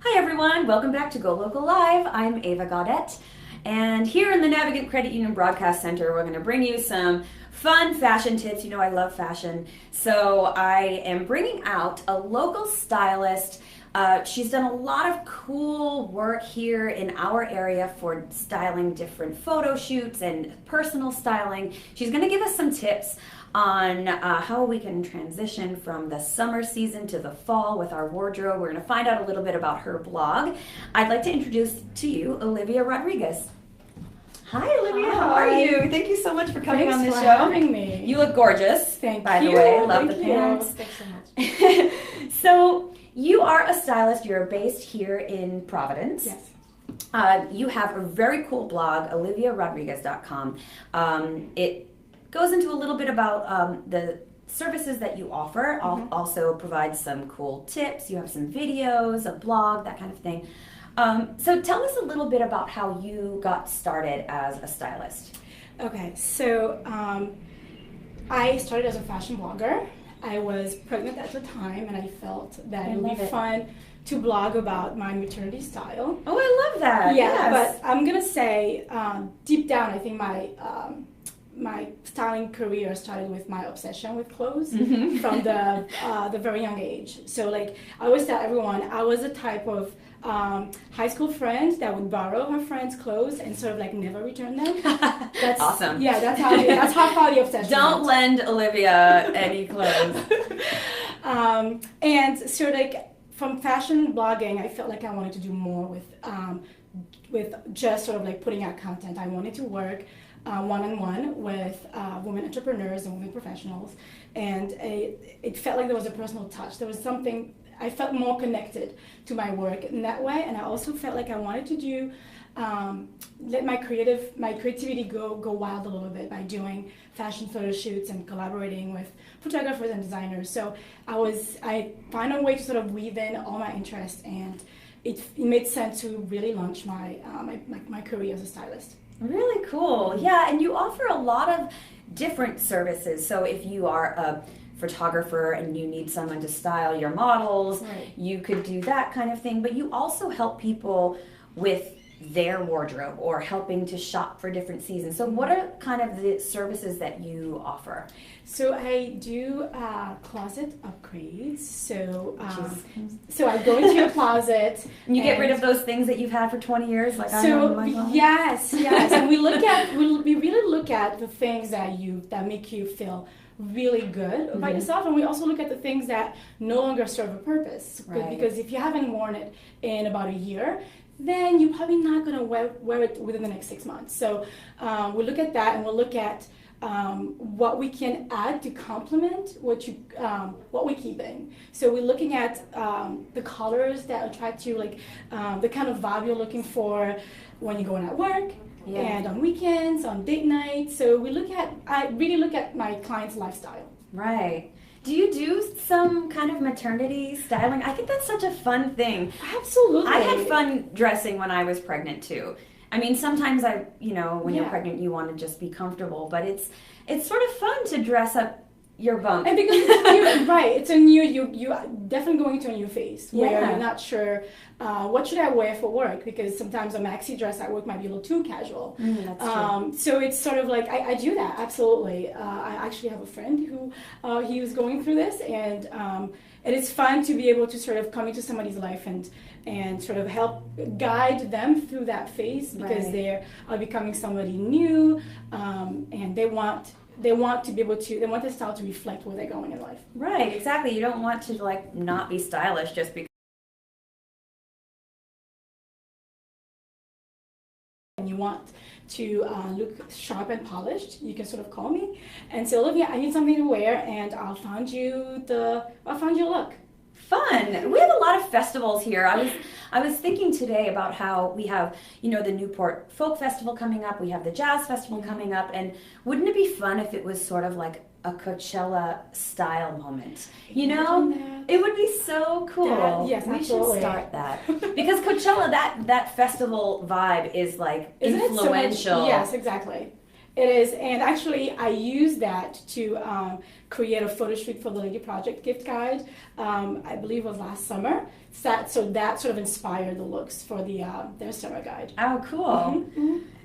Hi everyone, welcome back to Go Local Live. I'm Ava Gaudette, and here in the Navigant Credit Union Broadcast Center, we're going to bring you some fun fashion tips. You know I love fashion, so I am bringing out a local stylist. She's done a lot of cool work here in our area for styling different photo shoots and personal styling. She's going to give us some tips on how we can transition from the summer season to the fall with our wardrobe. We're going to find out a little bit about her blog. I'd like to introduce to you Olivia Rodrigues. Hi Olivia, Hi. how are you? Thank you so much for coming Thanks on this for show. having me. You look gorgeous. Thank by you. the way. Love Thank the you. pants. Thanks so much. So you are a stylist. You're based here in Providence. Yes. You have a very cool blog, oliviarodrigues.com. It goes into a little bit about the services that you offer. Also provides some cool tips. You have some videos, a blog, that kind of thing. So tell us a little bit about how you got started as a stylist. Okay, so I started as a fashion blogger. I was pregnant at the time, and I felt that it would be fun to blog about my maternity style. Oh, I love that. Yeah, Yes. but I'm gonna say deep down, I think my styling career started with my obsession with clothes from the very young age. So like I always tell everyone, I was a type of high school friend that would borrow her friends' clothes and sort of like never return them. That's awesome. Yeah, that's how far the obsession. Don't lend Olivia any clothes. And so like from fashion blogging, I felt like I wanted to do more with just sort of like putting out content. I wanted to work one-on-one with women entrepreneurs and women professionals, and it felt like there was a personal touch. There was something, I felt more connected to my work in that way, and I also felt like I wanted to do let my creativity go wild a little bit by doing fashion photo shoots and collaborating with photographers and designers. So I found a way to sort of weave in all my interests, and it made sense to really launch my career as a stylist. Really cool. Yeah, and you offer a lot of different services. So if you are a photographer and you need someone to style your models, Right. you could do that kind of thing. But you also help people with their wardrobe or helping to shop for different seasons. So what are kind of the services that you offer? So I do closet upgrades. So I go into your closet. And you get rid of those things that you've had for 20 years, like I have in my closet? Yes, and we really look at the things that make you feel really good about yourself, and we also look at the things that no longer serve a purpose. Right. Because if you haven't worn it in about a year, then you're probably not going to wear it within the next 6 months. So we look at that, and we'll look at what we can add to complement what we're keeping. So we're looking at the colors that attract you, like the kind of vibe you're looking for when you're going at work. Yeah. And on weekends, on date nights. So I really look at my client's lifestyle. Right. Do you do some kind of maternity styling? I think that's such a fun thing. Absolutely. I had fun dressing when I was pregnant too. I mean, sometimes when you're pregnant, you want to just be comfortable, but it's sort of fun to dress up your bump. And because it's new, right, it's a new, you are definitely going into a new phase where Yeah. you're not sure what should I wear for work, because sometimes a maxi dress at work might be a little too casual. That's true. So it's sort of like, I do that, absolutely. I actually have a friend who, he was going through this, and it is fun to be able to sort of come into somebody's life and sort of help guide them through that phase, because they are becoming somebody new, and they want to be able to, they want their style to reflect where they're going in life. Right, exactly. You don't want to not be stylish just because. And you want to look sharp and polished, you can sort of call me and say, Olivia, I need something to wear, and I'll find you a look. Fun. We have a lot of festivals here. I was thinking today about how we have, the Newport Folk Festival coming up. We have the Jazz Festival coming up, and wouldn't it be fun if it was sort of like a Coachella style moment? It would be so cool. Yes, we absolutely. should start that because Coachella, that festival vibe is like Isn't it so much- influential. yes, exactly. It is, and actually, I used that to create a photo shoot for the Lady Project gift guide. I believe it was last summer. So that sort of inspired the looks for their summer guide. Oh, cool.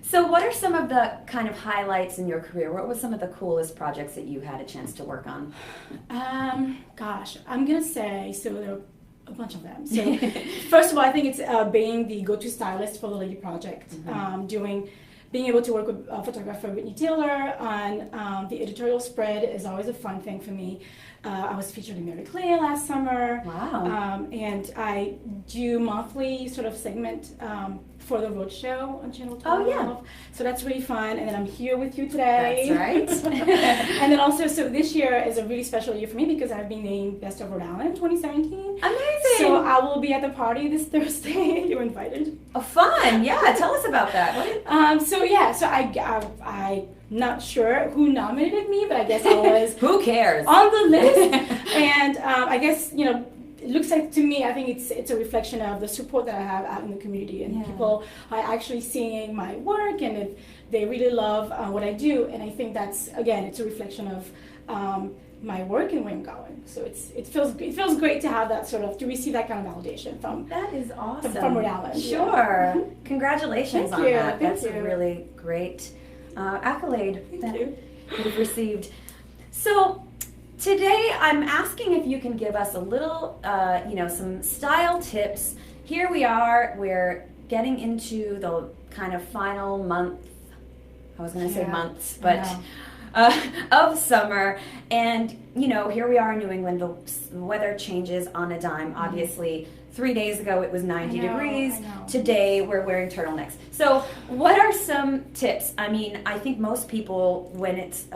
So what are some of the kind of highlights in your career? What were some of the coolest projects that you had a chance to work on? Gosh, I'm going to say, so there are a bunch of them. So first of all, I think it's being the go-to stylist for the Lady Project, being able to work with photographer Whitney Taylor on the editorial spread is always a fun thing for me. I was featured in Mary Clay last summer. Wow. And I do monthly sort of segment for the Roadshow on Channel 12. Oh, yeah. So that's really fun. And then I'm here with you today. That's right. And then also, so this year is a really special year for me because I've been named Best of Rhode Island 2017. Amazing. So I will be at the party this Thursday. You're invited. Oh, fun. Yeah, tell us about that. So I'm not sure who nominated me, but I guess I was Who cares? on the list. And I guess, it looks like to me, I think it's a reflection of the support that I have out in the community, and people are actually seeing my work, and if they really love what I do, and I think that's, again, it's a reflection of my work and where I'm going. So it feels great to have that to receive that kind of validation from That is awesome. from Rhode Island. Sure. Congratulations on that. Thank That's you. a really great accolade Thank you. you've received. So today I'm asking if you can give us a little, some style tips. Here we are, we're getting into the kind of final month, I was going to say months, but of summer. And, here we are in New England, the weather changes on a dime. Obviously, 3 days ago it was 90 degrees. Today we're wearing turtlenecks. So what are some tips? I mean, I think most people, when it's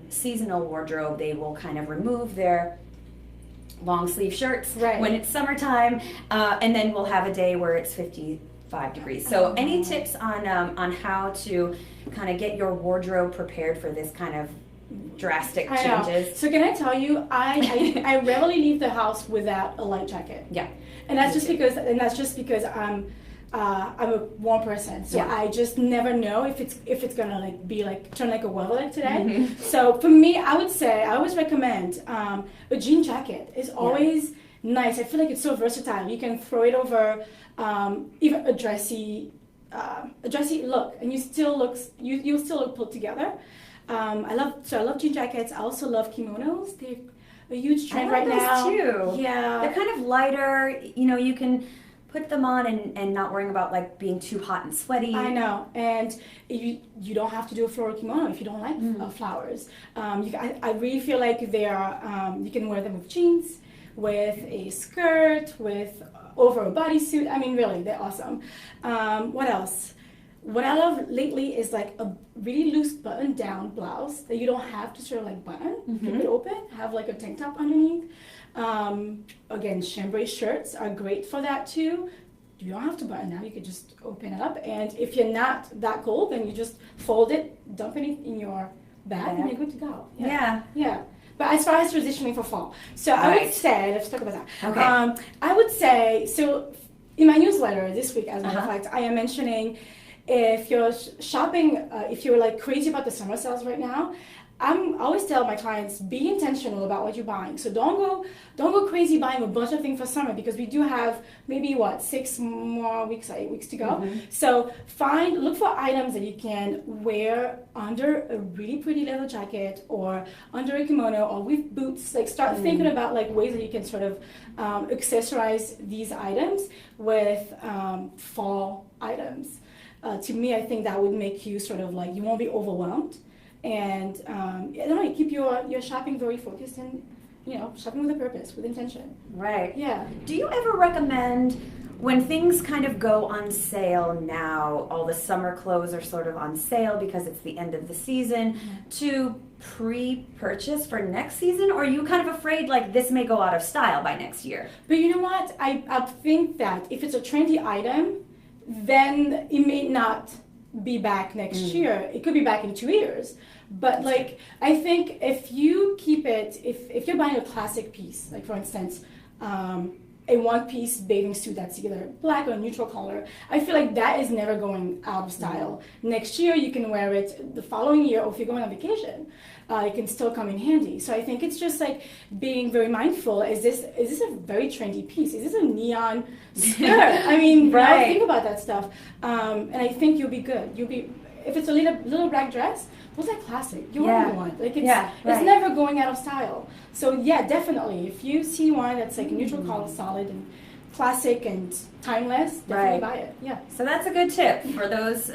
seasonal wardrobe, they will kind of remove their long sleeve shirts when it's summertime, and then we'll have a day where it's 55 degrees. So any tips on how to kind of get your wardrobe prepared for this kind of drastic changes? So can I tell you, I rarely leave the house without a light jacket. Yeah. And that's just because I'm a warm person, so I just never know if it's gonna turn like a weather like today. So for me, I always recommend a jean jacket is always nice. I feel like it's so versatile. You can throw it over even a dressy look, and you'll still look put together. I love jean jackets. I also love kimonos. They're a huge trend right now. Too. Yeah, they're kind of lighter. You can put them on and not worrying about being too hot and sweaty. I know, and you don't have to do a floral kimono if you don't like flowers. I really feel like they are. You can wear them with jeans, with a skirt, with over a bodysuit. I mean, really, they're awesome. What else? What I love lately is a really loose button-down blouse that you don't have to sort of button, keep it open, have a tank top underneath. Again, chambray shirts are great for that too. You don't have to button now, you could just open it up, and if you're not that cold, then you just fold it, dump it in your bag, and you're good to go. Yeah. But as far as transitioning for fall, so I would say, let's talk about that. Okay. I would say, so in my newsletter this week, as a matter of fact, I am mentioning, if you're shopping, if you're crazy about the summer sales right now, I always tell my clients, be intentional about what you're buying. So don't go crazy buying a bunch of things for summer, because we do have maybe 6 more weeks, 8 weeks to go. So look for items that you can wear under a really pretty leather jacket, or under a kimono, or with boots. Start thinking about ways that you can sort of accessorize these items with fall items. To me, I think that would make you sort of you won't be overwhelmed, and you keep your shopping very focused and shopping with a purpose, with intention. Right. Yeah. Do you ever recommend, when things kind of go on sale now, all the summer clothes are sort of on sale because it's the end of the season, to pre-purchase for next season, or are you kind of afraid this may go out of style by next year? But you know what? I think that if it's a trendy item, then it may not be back next year. It could be back in 2 years. But I think if you keep it, if you're buying a classic piece, for instance, a one-piece bathing suit that's either black or neutral color. I feel like that is never going out of style. Next year you can wear it, the following year, or if you're going on vacation, it can still come in handy. So I think it's just like being very mindful. Is this a very trendy piece? Is this a neon skirt? I mean, right. Think about that stuff. And I think you'll be good. If it's a little black dress, what's that classic? You already want. Like it's never going out of style. So yeah, definitely. If you see one that's like neutral color, solid and classic and timeless, definitely buy it. Yeah. So that's a good tip for those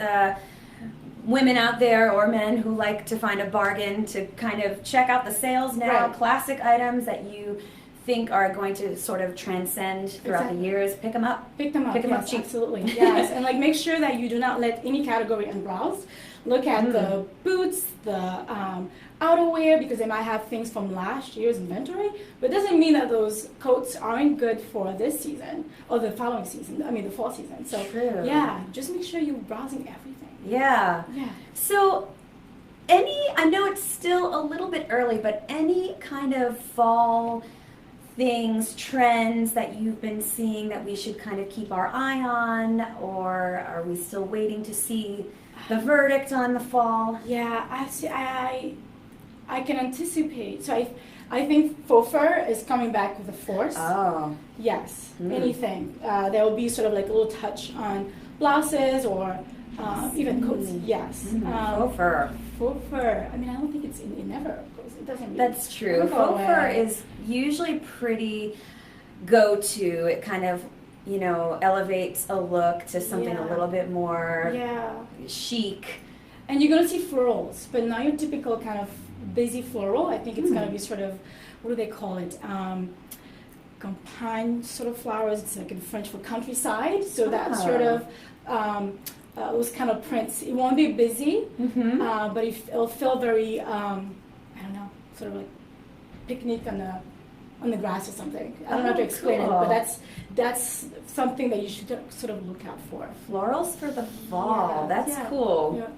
women out there or men who like to find a bargain, to kind of check out the sales now. Classic items that you think are going to sort of transcend throughout the years. Pick them up. Pick them up cheap. Absolutely. Yes. And like make sure that you do not let any category unbrowsed. Look at the boots, the outerwear, because they might have things from last year's inventory, but it doesn't mean that those coats aren't good for this season or the following season. I mean the fall season. So yeah, just make sure you're browsing everything. Yeah. So I know it's still a little bit early, but any kind of fall things, trends that you've been seeing that we should kind of keep our eye on, or are we still waiting to see the verdict on the fall? Yeah, I can anticipate. So I think faux fur is coming back with a force. Oh. Yes, anything. There will be sort of like a little touch on blouses or even coats. Yes. Faux fur. Faux fur. I mean, I don't think it never goes. It doesn't. That's true. Faux fur is usually pretty go-to. It kind of, elevates a look to something a little bit more chic. And you're going to see florals, but not your typical kind of busy floral. I think it's going to be sort of, what do they call it? Campagne sort of flowers. It's like in French for countryside. So that sort of those kind of prints. It won't be busy, but it'll feel very, I don't know, sort of like picnic on the grass or something. I don't know how to explain it, but that's something that you should sort of look out for. Florals for the fall. That's cool. Yeah.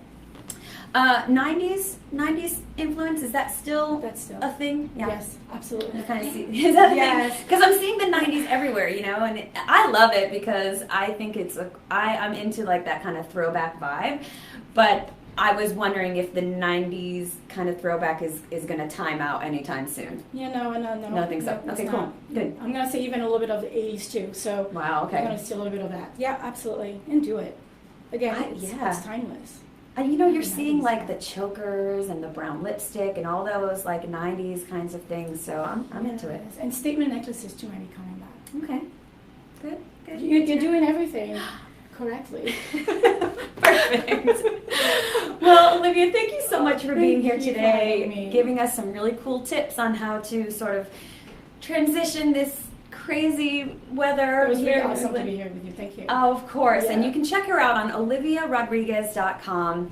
90s influence, is that still a thing? Yeah. Yes, absolutely. You kind of see, is that a thing? Because I'm seeing the 90s everywhere, and I love it because I think I'm into like that kind of throwback vibe, but I was wondering if the 90s kind of throwback is going to time out anytime soon. Yeah, no. No, I think so. Okay, cool. Good. I'm going to say even a little bit of the 80s too, so wow, okay. I'm going to see a little bit of that. Yeah, absolutely. And do it. Again, it's timeless. And you're seeing like the chokers and the brown lipstick and all those like 90s kinds of things, so I'm into it. And statement necklaces too might be coming back. Okay. Good. You're doing everything correctly. Perfect. Well, Olivia, thank you so much for being here today, giving us some really cool tips on how to sort of transition this crazy weather. It was really awesome to be here with you. Thank you. Oh, of course. And you can check her out on oliviarodrigues.com.